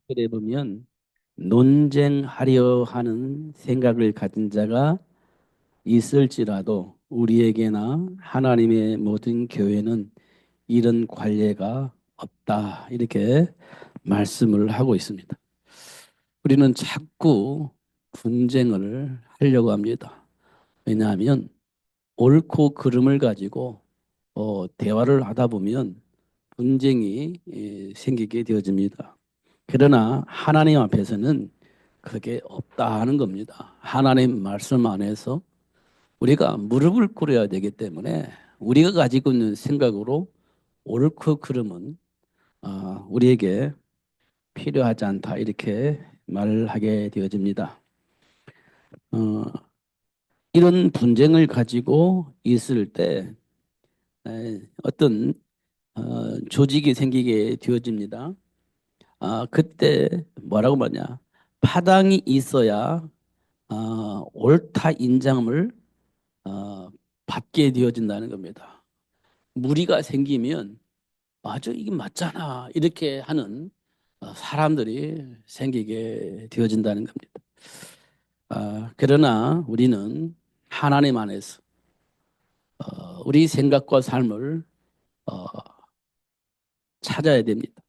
그래 보면 논쟁하려 하는 생각을 가진 자가 있을지라도 우리에게나 하나님의 모든 교회는 이런 관례가 없다. 이렇게 말씀을 하고 있습니다. 우리는 자꾸 분쟁을 하려고 합니다. 왜냐하면 옳고 그름을 가지고 대화를 하다 보면 분쟁이 생기게 되어집니다. 그러나 하나님 앞에서는 그게 없다 하는 겁니다. 하나님 말씀 안에서 우리가 무릎을 꿇어야 되기 때문에 우리가 가지고 있는 생각으로 옳고 그름은 우리에게 필요하지 않다 이렇게 말을 하게 되어집니다. 어, 이런 분쟁을 가지고 있을 때 어떤 조직이 생기게 되어집니다. 그때 뭐라고 말하냐? 파당이 있어야 옳다 인정을 어, 받게 되어진다는 겁니다. 무리가 생기면 맞아 이게 맞잖아 이렇게 하는 사람들이 생기게 되어진다는 겁니다. 그러나 우리는 하나님 안에서 우리 생각과 삶을 어, 찾아야 됩니다.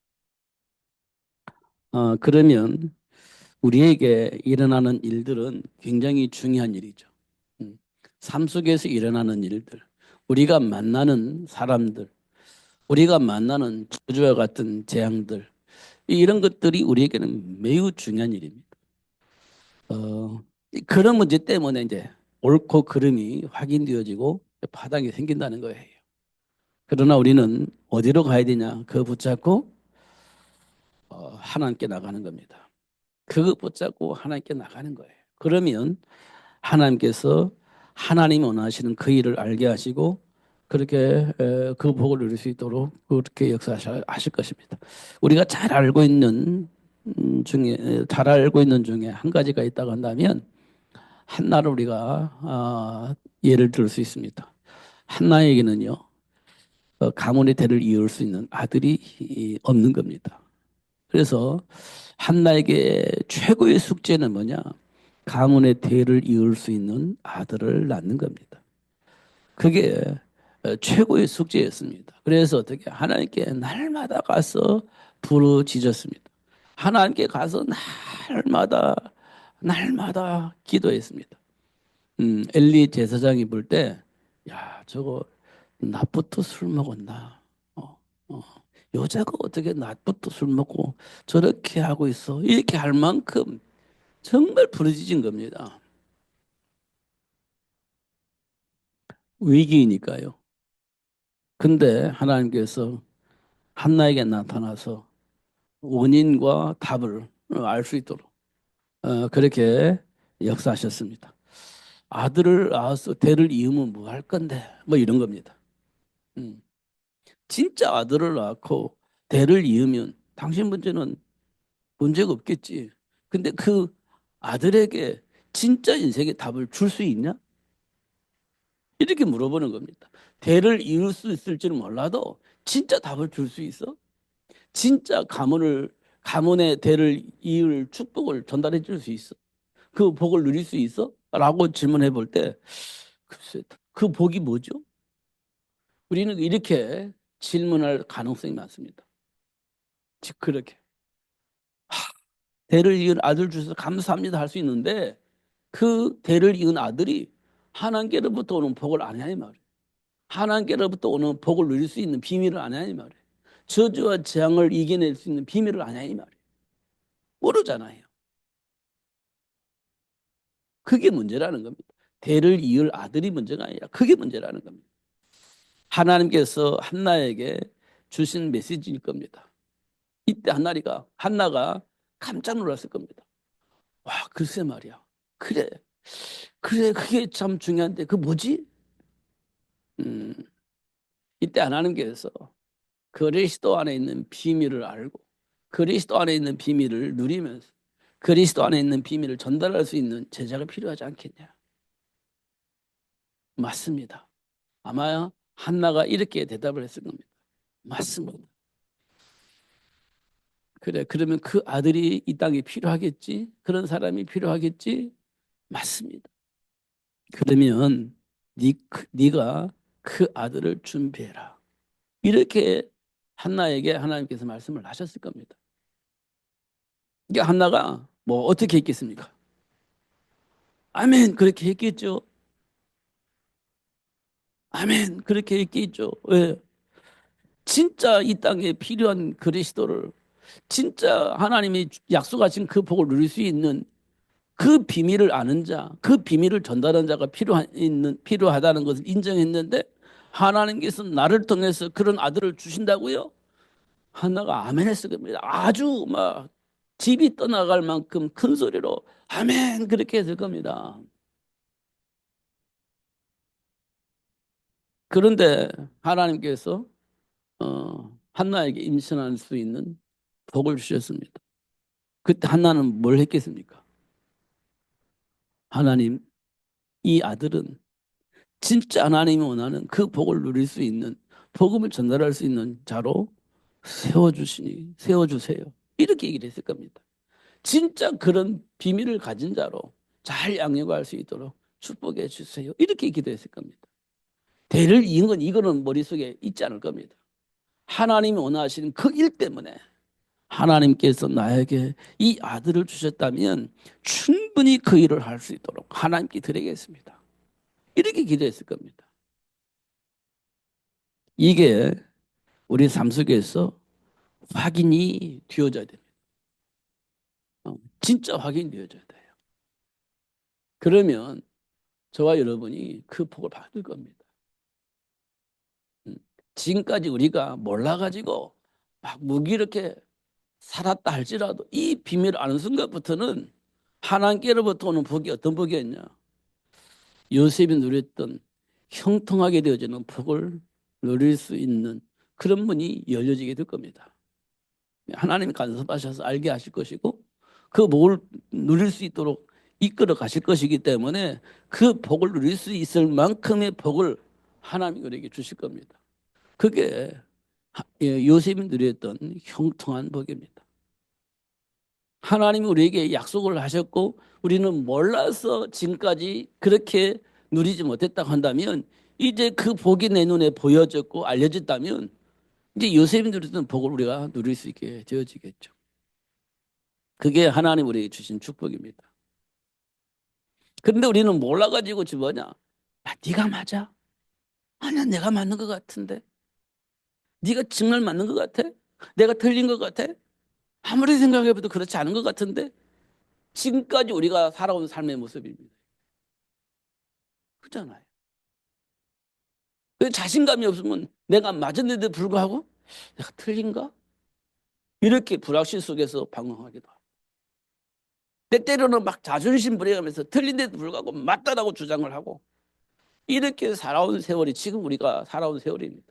그러면 우리에게 일어나는 일들은 굉장히 중요한 일이죠. 음, 삶 속에서 일어나는 일들, 우리가 만나는 사람들, 우리가 만나는 저주와 같은 재앙들, 이런 것들이 우리에게는 매우 중요한 일입니다. 어, 그런 문제 때문에 이제 옳고 그름이 확인되어지고 파당이 생긴다는 거예요. 그러나 우리는 어디로 가야 되냐? 그거 붙잡고 하나님께 나가는 겁니다. 그거 붙잡고 하나님께 나가는 거예요. 그러면 하나님께서 하나님 원하시는 그 일을 알게 하시고 그렇게 그 복을 누릴 수 있도록 그렇게 역사하실 것입니다. 우리가 잘 알고 있는 중에 한 가지가 있다고 한다면 한나를 우리가 예를 들 수 있습니다. 한나에게는요 가문의 대를 이을 수 있는 아들이 없는 겁니다. 그래서 한나에게 최고의 숙제는 뭐냐? 가문의 대를 이을 수 있는 아들을 낳는 겁니다. 그게 최고의 숙제였습니다. 그래서 어떻게 하나님께 날마다 가서 부르짖었습니다. 하나님께 가서 날마다 기도했습니다. 엘리 제사장이 볼 때, 야, 저거 낮부터 술 먹었나? 어, 어. 여자가 어떻게 낮부터 술 먹고 저렇게 하고 있어? 이렇게 할 만큼 정말 부르짖은 겁니다. 위기이니까요. 근데 하나님께서 한나에게 나타나서 원인과 답을 알 수 있도록 그렇게 역사하셨습니다. 아들을 낳아서 대를 이으면 뭐 할 건데? 뭐 이런 겁니다. 음. 진짜 아들을 낳고 대를 이으면 당신 문제는 문제가 없겠지. 근데 그 아들에게 진짜 인생의 답을 줄 수 있냐? 이렇게 물어보는 겁니다. 대를 이을 수 있을지는 몰라도 진짜 답을 줄 수 있어? 진짜 가문의 대를 이을 축복을 전달해 줄 수 있어? 그 복을 누릴 수 있어? 라고 질문해 볼 때, 글쎄, 그 복이 뭐죠? 우리는 이렇게 질문할 가능성이 많습니다. 즉, 그렇게. 대를 이은 아들 주셔서 감사합니다 할 수 있는데, 그 대를 이은 아들이 하나님께로부터 오는 복을 아냐, 이 말이에요. 하나님께로부터 오는 복을 누릴 수 있는 비밀을 아냐, 이 말이에요. 저주와 재앙을 이겨낼 수 있는 비밀을 아냐, 이 말이에요. 모르잖아요. 그게 문제라는 겁니다. 대를 이을 아들이 문제가 아니라 그게 문제라는 겁니다. 하나님께서 한나에게 주신 메시지일 겁니다. 이때 한나가 깜짝 놀랐을 겁니다. 와, 글쎄 말이야. 그래, 그래, 그게 참 중요한데 그 뭐지? 음, 이때 하나님께서 그리스도 안에 있는 비밀을 알고 그리스도 안에 있는 비밀을 누리면서 그리스도 안에 있는 비밀을 전달할 수 있는 제자가 필요하지 않겠냐? 맞습니다. 아마 한나가 이렇게 대답을 했을 겁니다. 맞습니다. 그래, 그러면 그 아들이 이 땅에 필요하겠지? 그런 사람이 필요하겠지? 맞습니다. 그러면 네가 그 아들을 준비해라. 이렇게 한나에게 하나님께서 말씀을 하셨을 겁니다. 이게 한나가 뭐 어떻게 했겠습니까? 아멘, 그렇게 했겠죠. 아멘, 그렇게 했겠죠. 왜? 진짜 이 땅에 필요한 그리스도를 진짜 하나님이 약속하신 그 복을 누릴 수 있는 그 비밀을 아는 자, 그 비밀을 전달한 자가 필요하다는 것을 인정했는데 하나님께서 나를 통해서 그런 아들을 주신다고요? 하나가 아멘 했을 겁니다. 아주 막 집이 떠나갈 만큼 큰 소리로 아멘 그렇게 했을 겁니다. 그런데 하나님께서 한나에게 임신할 수 있는 복을 주셨습니다. 그때 한나는 뭘 했겠습니까? 하나님, 이 아들은 진짜 하나님이 원하는 그 복을 누릴 수 있는 복음을 전달할 수 있는 자로 세워주세요. 이렇게 얘기를 했을 겁니다. 진짜 그런 비밀을 가진 자로 잘 양육할 수 있도록 축복해 주세요. 이렇게 기도했을 겁니다. 대를 이은 건 이거는 머릿속에 있지 않을 겁니다. 하나님이 원하시는 그 일 때문에 하나님께서 나에게 이 아들을 주셨다면 충분히 그 일을 할 수 있도록 하나님께 드리겠습니다. 이렇게 기도했을 겁니다. 이게 우리 삶 속에서 확인이 되어져야 됩니다. 진짜 확인이 되어져야 돼요. 그러면 저와 여러분이 그 복을 받을 겁니다. 음, 지금까지 우리가 몰라가지고 막 무기력해 살았다 할지라도 이 비밀을 아는 순간부터는 하나님께로부터 오는 복이 어떤 복이었냐? 요셉이 누렸던 형통하게 되어지는 복을 누릴 수 있는 그런 문이 열려지게 될 겁니다. 하나님이 간섭하셔서 알게 하실 것이고 그 복을 누릴 수 있도록 이끌어 가실 것이기 때문에 그 복을 누릴 수 있을 만큼의 복을 하나님이 우리에게 주실 겁니다. 그게 요셉이 누렸던 형통한 복입니다. 하나님이 우리에게 약속을 하셨고 우리는 몰라서 지금까지 그렇게 누리지 못했다고 한다면 이제 그 복이 내 눈에 보여졌고 알려졌다면 이제 요셉이 누렸던 복을 우리가 누릴 수 있게 되어지겠죠. 그게 하나님 우리에게 주신 축복입니다. 그런데 우리는 몰라가지고 지금 뭐냐? 야, 네가 맞아? 아니야, 내가 맞는 것 같은데. 네가 정말 맞는 것 같아? 내가 틀린 것 같아? 아무리 생각해봐도 그렇지 않은 것 같은데. 지금까지 우리가 살아온 삶의 모습입니다. 그렇잖아요. 그 자신감이 없으면 내가 맞았는데도 불구하고 내가 틀린가? 이렇게 불확실 속에서 방황하기도 하고. 때때로는 막 자존심 부려가면서 틀린데도 불구하고 맞다라고 주장을 하고 이렇게 살아온 세월이 지금 우리가 살아온 세월입니다.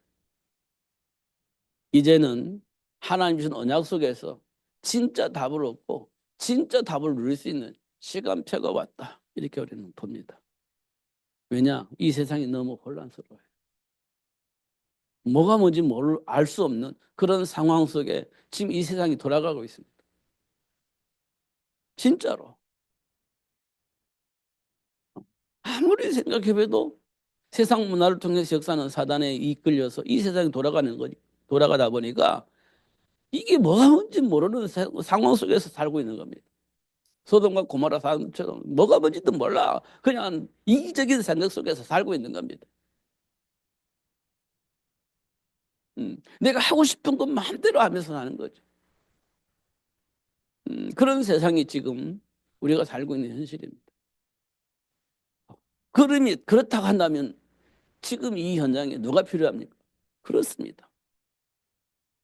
이제는 하나님 주신 언약 속에서 진짜 답을 얻고 진짜 답을 누릴 수 있는 시간표가 왔다. 이렇게 우리는 봅니다. 왜냐? 이 세상이 너무 혼란스러워요. 뭐가 뭔지 알 수 없는 그런 상황 속에 지금 이 세상이 돌아가고 있습니다. 진짜로. 아무리 생각해봐도 세상 문화를 통해서 역사는 사단에 이끌려서 이 세상이 돌아가다 보니까 이게 뭐가 뭔지 모르는 상황 속에서 살고 있는 겁니다. 소돔과 고모라 사람처럼 뭐가 뭔지도 몰라. 그냥 이기적인 생각 속에서 살고 있는 겁니다. 내가 하고 싶은 것 마음대로 하면서 사는 거죠. 그런 세상이 지금 우리가 살고 있는 현실입니다. 그렇다고 한다면 지금 이 현장에 누가 필요합니까? 그렇습니다.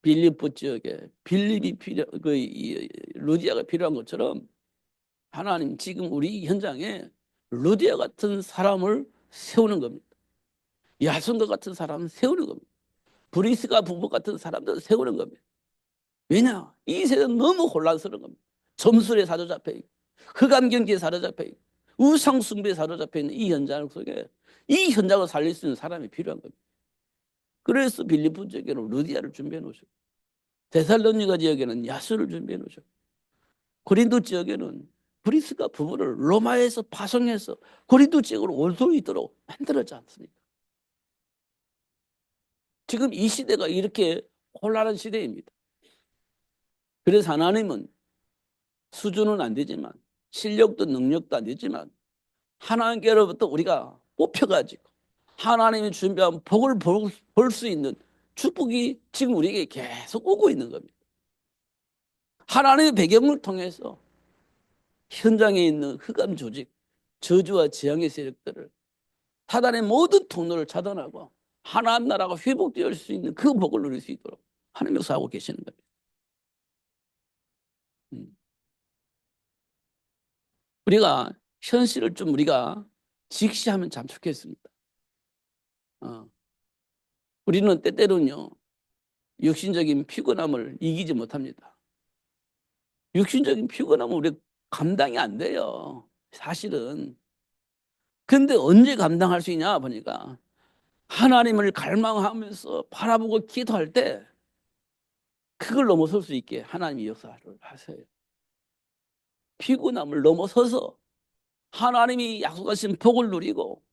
빌립보 지역에 루디아가 필요한 것처럼 하나님 지금 우리 현장에 루디아 같은 사람을 세우는 겁니다. 야손과 같은 사람을 세우는 겁니다. 브리스가 부부 같은 사람들을 세우는 겁니다. 왜냐? 이 세대는 너무 혼란스러운 겁니다. 점술에 사로잡혀 있고 흑암 경기에 사로잡혀 있고 우상 숭배에 사로잡혀 있는 이 현장 속에 이 현장을 살릴 수 있는 사람이 필요한 겁니다. 그래서 빌립보 지역에는 루디아를 준비해 놓으셨고 데살로니가 지역에는 야수를 준비해 놓으셨고 고린도 지역에는 그리스가 부부를 로마에서 파송해서 고린도 지역으로 올 수 있도록 만들었지 않습니까? 지금 이 시대가 이렇게 혼란한 시대입니다. 그래서 하나님은 수준은 안 되지만 실력도 능력도 안 되지만 하나님께로부터 우리가 뽑혀가지고 하나님이 준비한 복을 볼 수 있는 축복이 지금 우리에게 계속 오고 있는 겁니다. 하나님의 배경을 통해서 현장에 있는 흑암 조직, 저주와 재앙의 세력들을 사단의 모든 통로를 차단하고 하나님 나라가 회복될 수 있는 그 복을 누릴 수 있도록 하나님 역사하고 계시는 겁니다. 우리가 현실을 좀 우리가 직시하면 참 좋겠습니다. 어. 우리는 때때로는요, 육신적인 피곤함을 이기지 못합니다. 육신적인 피곤함은 우리 감당이 안 돼요. 사실은. 근데 언제 감당할 수 있냐 보니까 하나님을 갈망하면서 바라보고 기도할 때 그걸 넘어설 수 있게 하나님이 역사를 하세요. 피곤함을 넘어서서 하나님이 약속하신 복을 누리고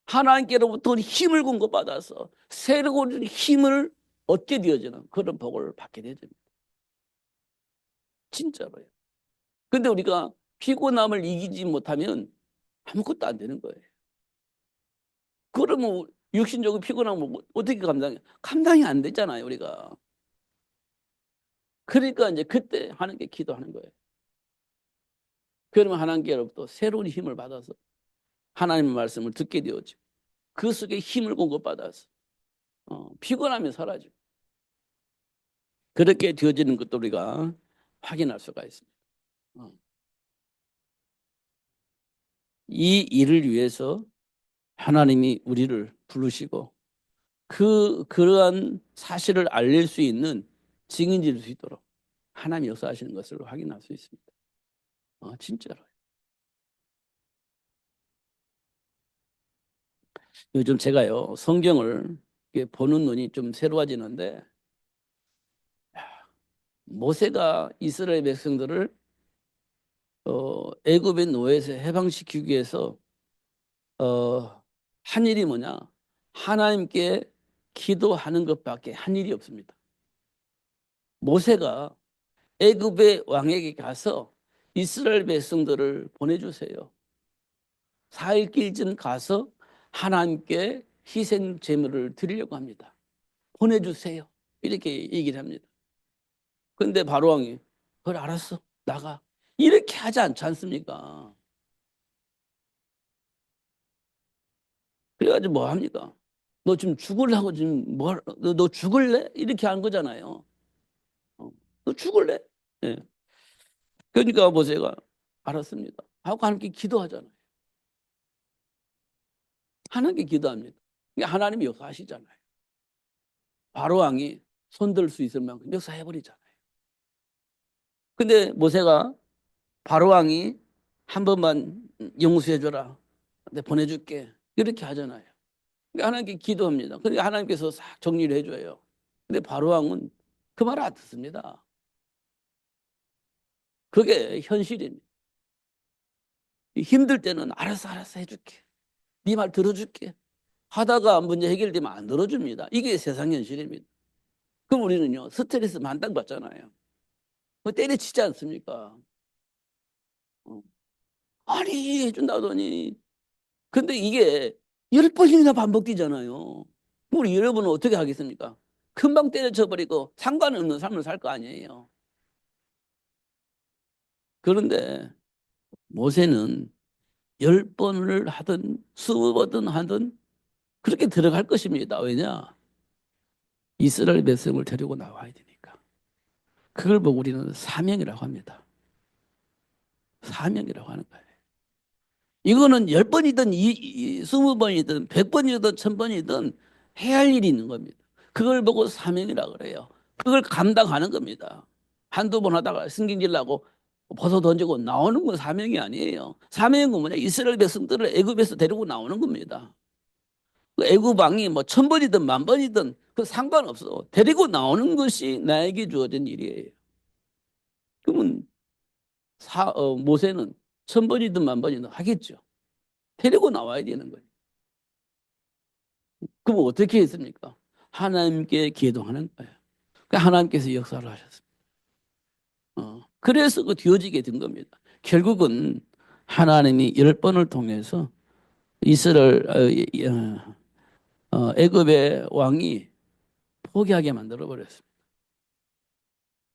하나님께로부터 힘을 공급받아서 새로운 힘을 얻게 되어지는 그런 복을 받게 되어집니다. 진짜로요. 근데 우리가 피곤함을 이기지 못하면 아무것도 안 되는 거예요. 그러면 육신적으로 피곤하면 어떻게 감당해? 감당이 안 되잖아요, 우리가. 그러니까 이제 그때 하나님께 기도하는 거예요. 그러면 하나님께로부터 새로운 힘을 받아서 하나님의 말씀을 듣게 되어지고 그 속에 힘을 공급받아서 피곤하면 사라지고 그렇게 되어지는 것도 우리가 확인할 수가 있습니다. 이 일을 위해서 하나님이 우리를 부르시고 그러한 사실을 알릴 수 있는 증인이 될 수 있도록 하나님이 역사하시는 것을 확인할 수 있습니다. 진짜로. 요즘 제가요, 성경을 보는 눈이 좀 새로워지는데, 모세가 이스라엘 백성들을 애굽의 노예에서 해방시키기 위해서 한 일이 뭐냐? 하나님께 기도하는 것밖에 한 일이 없습니다. 모세가 애굽의 왕에게 가서 이스라엘 백성들을 보내주세요. 4일 길쯤 가서 하나님께 희생 제물을 드리려고 합니다. 보내주세요. 이렇게 얘기를 합니다. 근데 바로왕이 그걸 알았어. 나가. 이렇게 하지 않지 않습니까? 그래가지고 뭐 합니까? 너 지금 죽을라고 지금 너 죽을래? 이렇게 한 거잖아요. 너 죽을래? 예. 그러니까 모세가 알았습니다. 하고 하나님께 기도하잖아요. 하나님께 기도합니다. 하나님이 역사하시잖아요. 바로왕이 손들 수 있을 만큼 역사해버리잖아요. 근데 모세가 바로왕이 한 번만 용서해줘라. 내가 보내줄게. 이렇게 하잖아요. 그러니까 하나님께 기도합니다. 그러니까 하나님께서 싹 정리를 해줘요. 근데 바로왕은 그 말 안 듣습니다. 그게 현실입니다. 힘들 때는 알았어 해줄게. 네 말 들어줄게. 하다가 문제 해결되면 안 들어줍니다. 이게 세상 현실입니다. 그럼 우리는요, 스트레스 만땅 받잖아요. 때려치지 않습니까? 어. 아니, 해준다더니. 근데 이게 10번이나 반복되잖아요. 우리 여러분은 어떻게 하겠습니까? 금방 때려쳐버리고 상관없는 삶을 살 거 아니에요. 그런데 모세는 10번을 하든 20번을 하든 그렇게 들어갈 것입니다. 왜냐? 이스라엘 백성을 데리고 나와야 되니까. 그걸 보고 우리는 사명이라고 합니다. 사명이라고 하는 거예요. 이거는 10번이든 20번이든 100번이든 1000번이든 해야 할 일이 있는 겁니다. 그걸 보고 사명이라고 그래요. 그걸 감당하는 겁니다. 한두 번 하다가 승진질 나고 벗어 던지고 나오는 건 사명이 아니에요. 사명은 뭐냐? 이스라엘 백성들을 애굽에서 데리고 나오는 겁니다. 그 애굽 왕이 뭐 1000번이든 10,000번이든 그 상관없어. 데리고 나오는 것이 나에게 주어진 일이에요. 그러면 모세는 천 번이든 만 번이든 하겠죠. 데리고 나와야 되는 거예요. 그럼 어떻게 했습니까? 하나님께 기도하는 거예요. 그 하나님께서 역사를 하셨습니다. 그래서 그 뒤어지게 된 겁니다. 결국은 하나님이 열 번을 통해서 이스라엘 애굽의 왕이 포기하게 만들어 버렸습니다.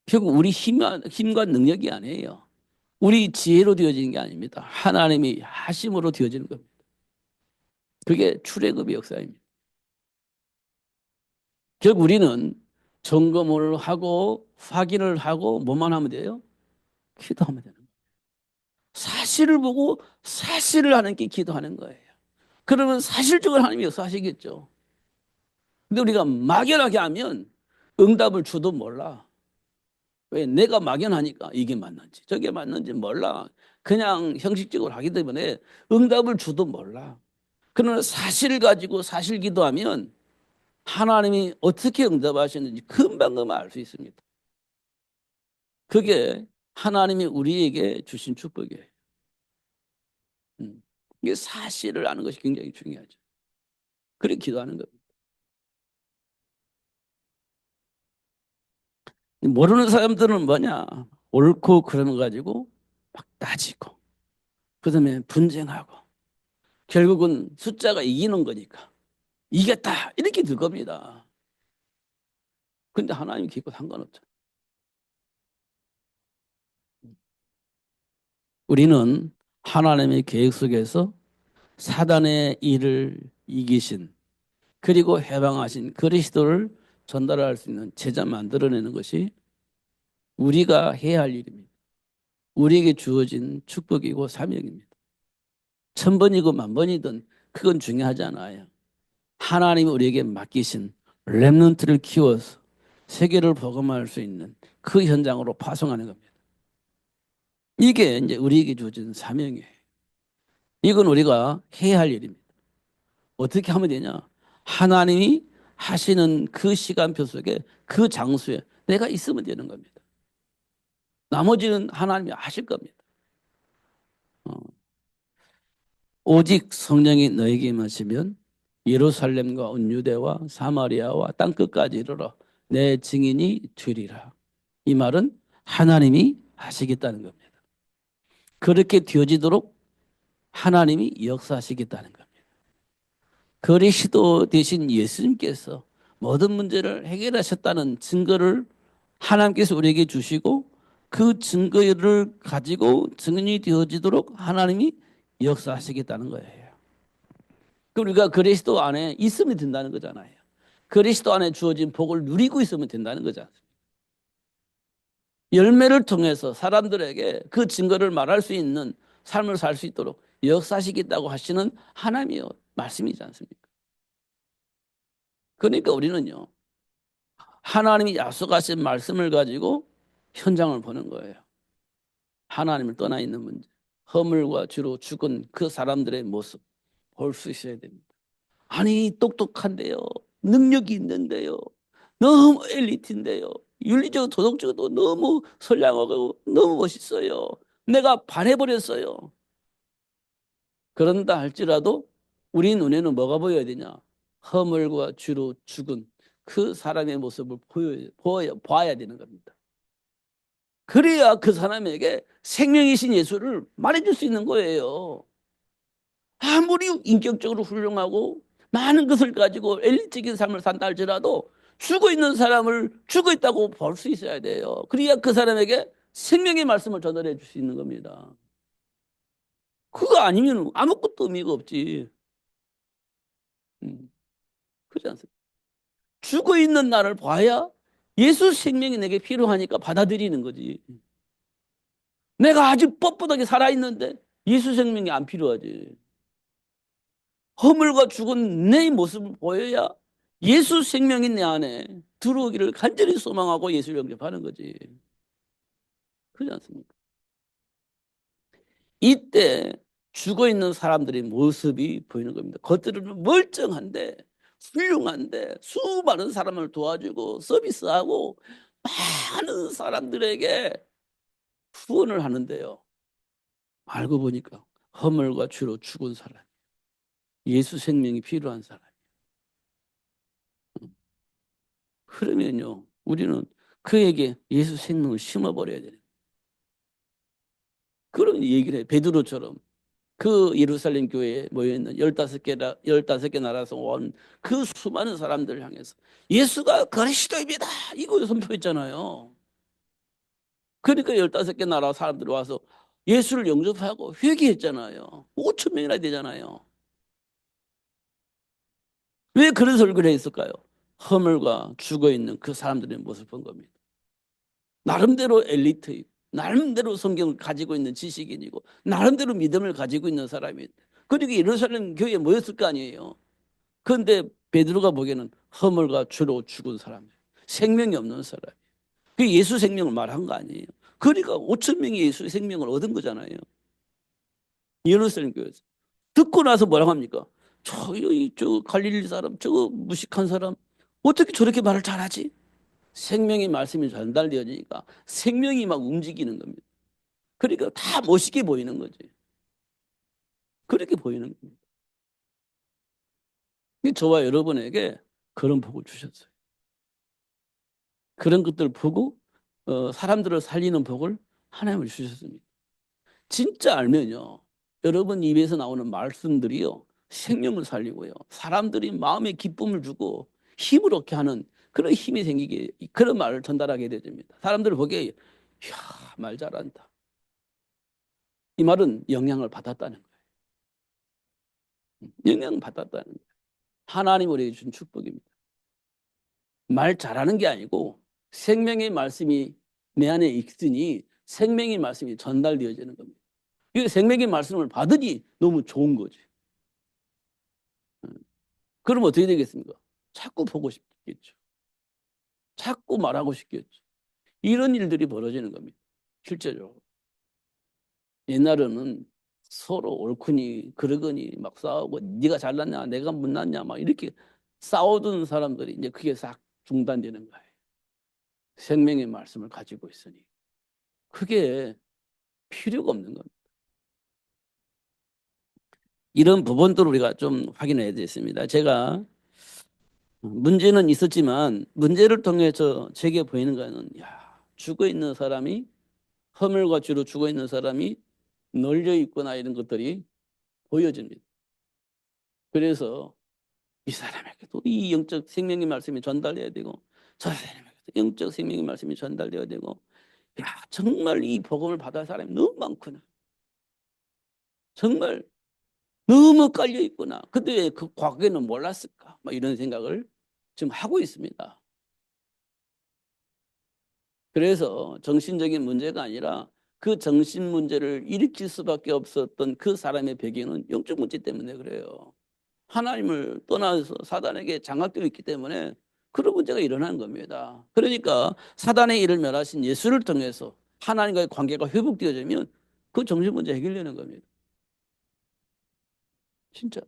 결국 우리 힘과 능력이 아니에요. 우리 지혜로 되어지는 게 아닙니다. 하나님이 하심으로 되어지는 겁니다. 그게 출애굽의 역사입니다. 결국 우리는 점검을 하고 확인을 하고 뭐만 하면 돼요? 기도하면 되는 거예요. 사실을 보고 사실을 하는 게 기도하는 거예요. 그러면 사실적으로 하나님이 역사하시겠죠. 근데 우리가 막연하게 하면 응답을 줘도 몰라. 왜? 내가 막연하니까 이게 맞는지 저게 맞는지 몰라. 그냥 형식적으로 하기 때문에 응답을 줘도 몰라. 그러나 사실을 가지고 사실 기도하면 하나님이 어떻게 응답하시는지 금방금방 알 수 있습니다. 그게 하나님이 우리에게 주신 축복이에요. 이게 사실을 아는 것이 굉장히 중요하죠. 그렇게 기도하는 겁니다. 모르는 사람들은 뭐냐? 옳고 그런 거 가지고 막 따지고 그다음에 분쟁하고 결국은 숫자가 이기는 거니까 이겼다 이렇게 될 겁니다. 근데 하나님 기껏 상관없죠. 우리는 하나님의 계획 속에서 사단의 일을 이기신 그리고 해방하신 그리스도를 전달할 수 있는 제자 만들어내는 것이 우리가 해야 할 일입니다. 우리에게 주어진 축복이고 사명입니다. 천 번이고 만 번이든 그건 중요하지 않아요. 하나님이 우리에게 맡기신 렘넌트를 키워서 세계를 복음할 수 있는 그 현장으로 파송하는 겁니다. 이게 이제 우리에게 주어진 사명이에요. 이건 우리가 해야 할 일입니다. 어떻게 하면 되냐? 하나님이 하시는 그 시간표 속에 그 장소에 내가 있으면 되는 겁니다. 나머지는 하나님이 하실 겁니다. 어, 오직 성령이 너에게 임하시면 예루살렘과 온 유대와 사마리아와 땅끝까지 이르러 내 증인이 되리라. 이 말은 하나님이 하시겠다는 겁니다. 그렇게 되어지도록 하나님이 역사하시겠다는 겁니다. 그리스도 대신 예수님께서 모든 문제를 해결하셨다는 증거를 하나님께서 우리에게 주시고 그 증거를 가지고 증인이 되어지도록 하나님이 역사하시겠다는 거예요. 우리가 그리스도 안에 있으면 된다는 거잖아요. 그리스도 안에 주어진 복을 누리고 있으면 된다는 거잖아요. 열매를 통해서 사람들에게 그 증거를 말할 수 있는 삶을 살 수 있도록 역사하시겠다고 하시는 하나님의 말씀이지 않습니까? 그러니까 우리는요, 하나님이 약속하신 말씀을 가지고 현장을 보는 거예요. 하나님을 떠나 있는 문제, 허물과 죄로 죽은 그 사람들의 모습 볼 수 있어야 됩니다. 아니, 똑똑한데요. 능력이 있는데요. 너무 엘리트인데요. 윤리적, 도덕적으로 너무 선량하고 너무 멋있어요. 내가 반해버렸어요. 그런다 할지라도 우리 눈에는 뭐가 보여야 되냐? 허물과 죄로 죽은 그 사람의 모습을 봐야 되는 겁니다. 그래야 그 사람에게 생명이신 예수를 말해줄 수 있는 거예요. 아무리 인격적으로 훌륭하고 많은 것을 가지고 엘리트적인 삶을 산다 할지라도 죽어 있는 사람을 죽어 있다고 볼 수 있어야 돼요. 그래야 그 사람에게 생명의 말씀을 전달해 줄 수 있는 겁니다. 그거 아니면 아무것도 의미가 없지. 그렇지 않습니까? 죽어 있는 나를 봐야 예수 생명이 내게 필요하니까 받아들이는 거지. 내가 아직 뻣뻣하게 살아있는데 예수 생명이 안 필요하지. 허물과 죽은 내 모습을 보여야 예수 생명이 내 안에 들어오기를 간절히 소망하고 예수를 영접하는 거지. 그렇지 않습니까? 이때 죽어 있는 사람들의 모습이 보이는 겁니다. 겉으로는 멀쩡한데 훌륭한데 수많은 사람을 도와주고 서비스하고 많은 사람들에게 후원을 하는데요. 알고 보니까 허물과 죄로 죽은 사람, 예수 생명이 필요한 사람. 그러면요, 우리는 그에게 예수 생명을 심어버려야 되는 그런 얘기를 해. 베드로처럼 그 예루살렘 교회에 모여있는 15개 나라에서 온 그 수많은 사람들을 향해서 예수가 그리스도입니다. 이거 선포했잖아요. 그러니까 15개 나라 사람들이 와서 예수를 영접하고 회개했잖아요. 5천 명이나 되잖아요. 왜 그런 설교를 했을까요? 허물과 죽어있는 그 사람들의 모습을 본 겁니다. 나름대로 엘리트이고 나름대로 성경을 가지고 있는 지식인이고 나름대로 믿음을 가지고 있는 사람인데 그러니까 예루살렘 교회에 모였을 거 아니에요. 그런데 베드로가 보기에는 허물과 죄로 죽은 사람이에요. 생명이 없는 사람. 그 예수 생명을 말한 거 아니에요. 그러니까 5천 명이 예수의 생명을 얻은 거잖아요. 예루살렘 교회에서. 듣고 나서 뭐라고 합니까? 저 갈릴리 사람, 저 무식한 사람, 어떻게 저렇게 말을 잘하지? 생명의 말씀이 전달되어지니까 생명이 막 움직이는 겁니다. 그러니까 다 멋있게 보이는 거지. 그렇게 보이는 겁니다. 저와 여러분에게 그런 복을 주셨어요. 그런 것들을 보고 사람들을 살리는 복을 하나님을 주셨습니다. 진짜 알면요. 여러분 입에서 나오는 말씀들이요. 생명을 살리고요. 사람들이 마음의 기쁨을 주고 힘을 얻게 하는 그런 힘이 생기게 그런 말을 전달하게 되집니다. 사람들 보기에 이야, 말 잘한다. 이 말은 영향을 받았다는 거예요. 영향을 받았다는 거예요. 하나님 우리에게 준 축복입니다. 말 잘하는 게 아니고 생명의 말씀이 내 안에 있으니 생명의 말씀이 전달되어지는 겁니다. 이 생명의 말씀을 받으니 너무 좋은 거지. 그럼 어떻게 되겠습니까? 자꾸 보고 싶겠죠. 자꾸 말하고 싶겠죠. 이런 일들이 벌어지는 겁니다. 실제적으로. 옛날에는 서로 옳거니 그러거니 막 싸우고 네가 잘났냐 내가 못났냐 막 이렇게 싸우던 사람들이 이제 그게 싹 중단되는 거예요. 생명의 말씀을 가지고 있으니. 그게 필요가 없는 겁니다. 이런 부분들을 우리가 좀 확인해야 되겠습니다. 제가 문제는 있었지만 문제를 통해서 제게 보이는 거는 야, 죽어 있는 사람이 허물과 죄로 죽어 있는 사람이 널려 있구나 이런 것들이 보여집니다. 그래서 이 사람에게도 이 영적 생명의 말씀이 전달돼야 되고 저 사람에게도 영적 생명의 말씀이 전달돼야 되고 야 정말 이 복음을 받을 사람이 너무 많구나. 정말 너무 깔려 있구나. 근데 왜 그 과거에는 몰랐을까? 막 이런 생각을 지금 하고 있습니다. 그래서 정신적인 문제가 아니라 그 정신 문제를 일으킬 수밖에 없었던 그 사람의 배경은 영적 문제 때문에 그래요. 하나님을 떠나서 사단에게 장악되어 있기 때문에 그런 문제가 일어나는 겁니다. 그러니까 사단의 일을 멸하신 예수를 통해서 하나님과의 관계가 회복되어지면 그 정신 문제 해결되는 겁니다. 진짜.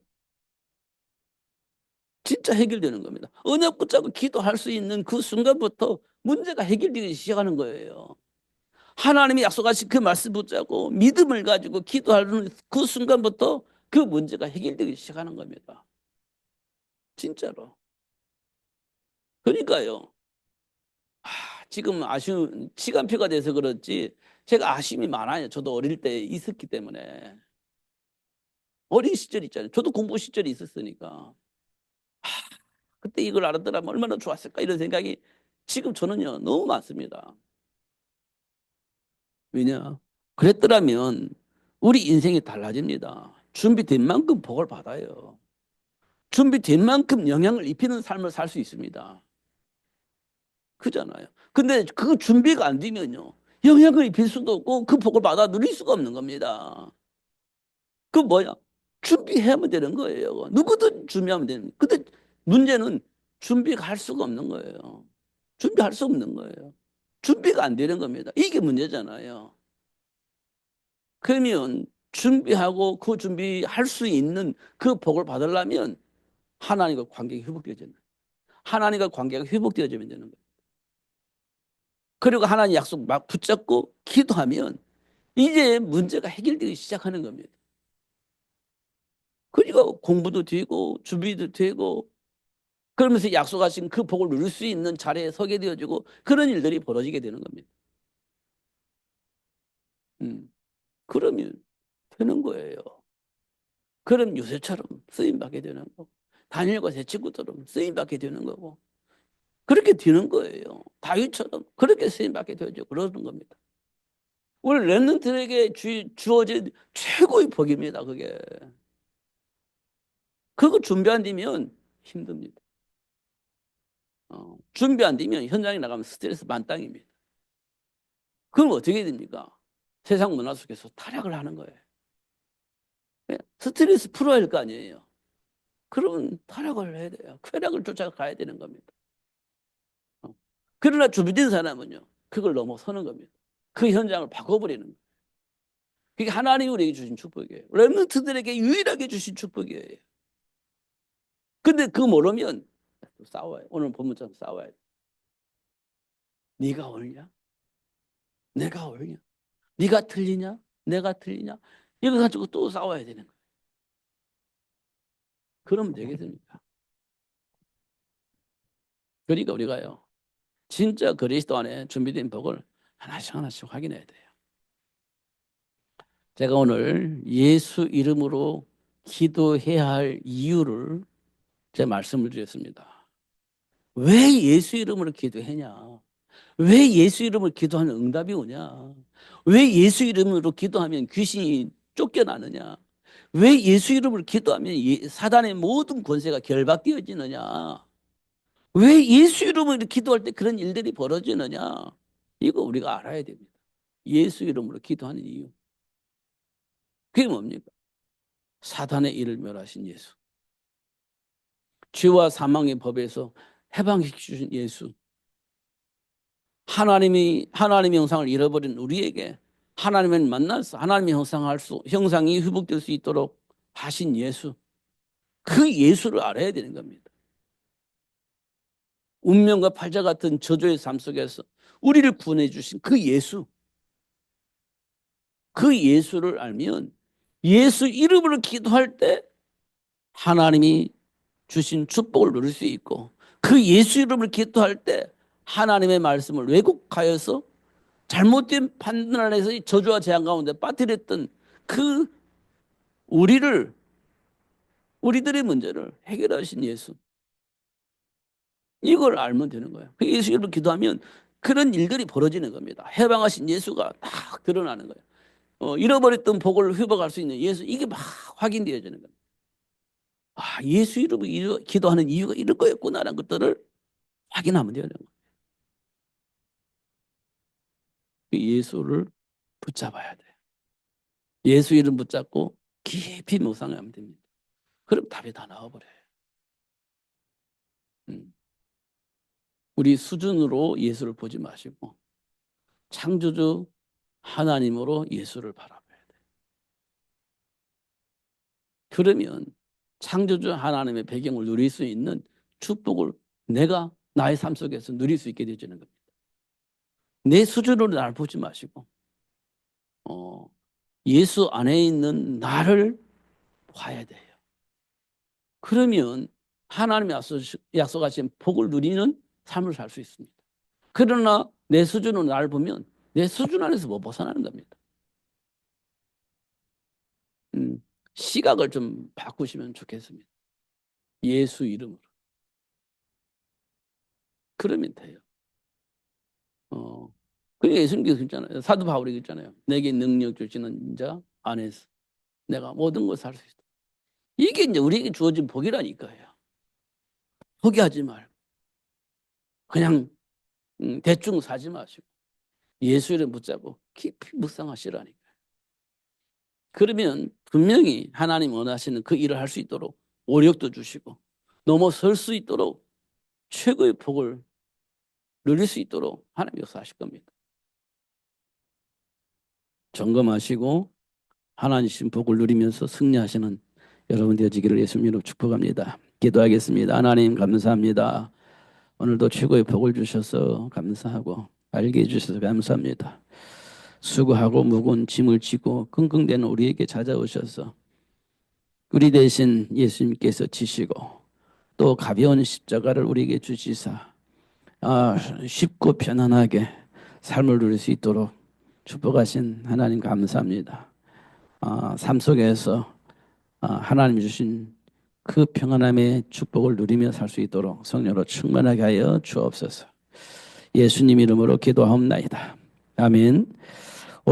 진짜 해결되는 겁니다. 언약 붙잡고 기도할 수 있는 그 순간부터 문제가 해결되기 시작하는 거예요. 하나님이 약속하신 그 말씀 붙잡고 믿음을 가지고 기도하는 그 순간부터 그 문제가 해결되기 시작하는 겁니다. 진짜로. 그러니까요. 지금 아쉬운 시간표가 돼서 그렇지 제가 아쉬움이 많아요. 저도 어릴 때 있었기 때문에. 어린 시절 있잖아요. 저도 공부 시절이 있었으니까. 그때 이걸 알았더라면 얼마나 좋았을까 이런 생각이 지금 저는요 너무 많습니다. 왜냐? 그랬더라면 우리 인생이 달라집니다. 준비된 만큼 복을 받아요. 준비된 만큼 영향을 입히는 삶을 살 수 있습니다. 그잖아요. 근데 그 준비가 안 되면요. 영향을 입힐 수도 없고 그 복을 받아 누릴 수가 없는 겁니다. 그 뭐야? 준비하면 되는 거예요. 누구든 준비하면 되는 거예요. 근데 문제는 준비가 할 수가 없는 거예요. 준비할 수 없는 거예요. 준비가 안 되는 겁니다. 이게 문제잖아요. 그러면 준비하고 그 준비할 수 있는 그 복을 받으려면 하나님과 관계가 회복되어지는 거예요. 하나님과 관계가 회복되어지면 되는 거예요. 그리고 하나님 약속 막 붙잡고 기도하면 이제 문제가 해결되기 시작하는 겁니다. 그러니까 공부도 되고 준비도 되고 그러면서 약속하신 그 복을 누릴 수 있는 자리에 서게 되어지고 그런 일들이 벌어지게 되는 겁니다. 그러면 되는 거예요. 그럼 요새처럼 쓰임받게 되는 거고 다니엘과 제 친구처럼 쓰임받게 되는 거고 그렇게 되는 거예요. 다윗처럼 그렇게 쓰임받게 되죠. 그러는 겁니다. 우리 렘넌트에게 주어진 최고의 복입니다. 그게. 그거 준비 안 되면 힘듭니다. 준비 안 되면 현장에 나가면 스트레스 만땅입니다. 그럼 어떻게 됩니까? 세상 문화 속에서 타락을 하는 거예요. 스트레스 풀어야 할 거 아니에요. 그러면 타락을 해야 돼요. 쾌락을 쫓아가야 되는 겁니다. 그러나 준비된 사람은요, 그걸 넘어서는 겁니다. 그 현장을 바꿔버리는 거예요. 그게 하나님이 우리에게 주신 축복이에요. 렘넌트들에게 유일하게 주신 축복이에요. 근데 그거 모르면 싸워요. 오늘 본문처럼 싸워야 돼. 네가 옳냐? 내가 옳냐? 네가 틀리냐? 내가 틀리냐? 이거 가지고 또 싸워야 되는 거예요. 그러면 되겠습니까? 그러니까 우리가요. 진짜 그리스도 안에 준비된 복을 하나씩 하나씩 확인해야 돼요. 제가 오늘 예수 이름으로 기도해야 할 이유를 제 말씀을 드렸습니다. 왜 예수 이름으로 기도하냐? 왜 예수 이름으로 기도하면 응답이 오냐? 왜 예수 이름으로 기도하면 귀신이 쫓겨나느냐? 왜 예수 이름으로 기도하면 사단의 모든 권세가 결박되어지느냐? 왜 예수 이름으로 기도할 때 그런 일들이 벌어지느냐? 이거 우리가 알아야 됩니다. 예수 이름으로 기도하는 이유. 그게 뭡니까? 사단의 일을 멸하신 예수. 죄와 사망의 법에서 해방시켜 주신 예수. 하나님의 형상을 잃어버린 우리에게 하나님을 만나서 하나님의 형상이 회복될 수 있도록 하신 예수. 그 예수를 알아야 되는 겁니다. 운명과 팔자 같은 저주의 삶 속에서 우리를 구원해 주신 그 예수. 그 예수를 알면 예수 이름으로 기도할 때 하나님이 주신 축복을 누릴 수 있고 그 예수 이름을 기도할 때 하나님의 말씀을 왜곡하여서 잘못된 판단을 해서 저주와 재앙 가운데 빠뜨렸던 그 우리들의 문제를 해결하신 예수. 이걸 알면 되는 거예요. 그 예수 이름으로 기도하면 그런 일들이 벌어지는 겁니다. 해방하신 예수가 딱 드러나는 거예요. 잃어버렸던 복을 회복할 수 있는 예수, 이게 막 확인되어지는 겁니다. 아, 예수 이름으로 기도하는 이유가 이런 거였구나라는 것들을 확인하면 되는 거예요. 예수를 붙잡아야 돼요. 예수 이름 붙잡고 깊이 묵상하면 됩니다. 그럼 답이 다 나와버려요. 음. 우리 수준으로 예수를 보지 마시고 창조주 하나님으로 예수를 바라봐야 돼요. 그러면 창조주 하나님의 배경을 누릴 수 있는 축복을 내가 나의 삶 속에서 누릴 수 있게 되어지는 겁니다. 내 수준으로 나를 보지 마시고 예수 안에 있는 나를 봐야 돼요. 그러면 하나님이 약속하신 복을 누리는 삶을 살 수 있습니다. 그러나 내 수준으로 나를 보면 내 수준 안에서 못 벗어나는 겁니다. 시각을 좀 바꾸시면 좋겠습니다. 예수 이름으로. 그러면 돼요. 그게 예수님께서 했잖아요. 사도 바울이 했잖아요. 내게 능력 주시는 자 안에서 내가 모든 것을 할 수 있다. 이게 이제 우리에게 주어진 복이라니까요. 포기하지 말고 그냥 대충 사지 마시고 예수 이름 붙잡고 깊이 묵상하시라니까요. 그러면 분명히 하나님 원하시는 그 일을 할 수 있도록 오력도 주시고 넘어설 수 있도록 최고의 복을 누릴 수 있도록 하나님 역사하실 겁니다. 점검하시고 하나님 주신 복을 누리면서 승리하시는 여러분 되어지기를 예수님으로 축복합니다. 기도하겠습니다. 하나님 감사합니다. 오늘도 최고의 복을 주셔서 감사하고 알게 해주셔서 감사합니다. 수고하고 무거운 짐을 지고 끙끙대는 우리에게 찾아오셔서 우리 대신 예수님께서 지시고 또 가벼운 십자가를 우리에게 주시사 쉽고 편안하게 삶을 누릴 수 있도록 축복하신 하나님 감사합니다. 삶 속에서 하나님 주신 그 평안함의 축복을 누리며 살 수 있도록 성령으로 충만하게 하여 주옵소서. 예수님 이름으로 기도하옵나이다. 아멘.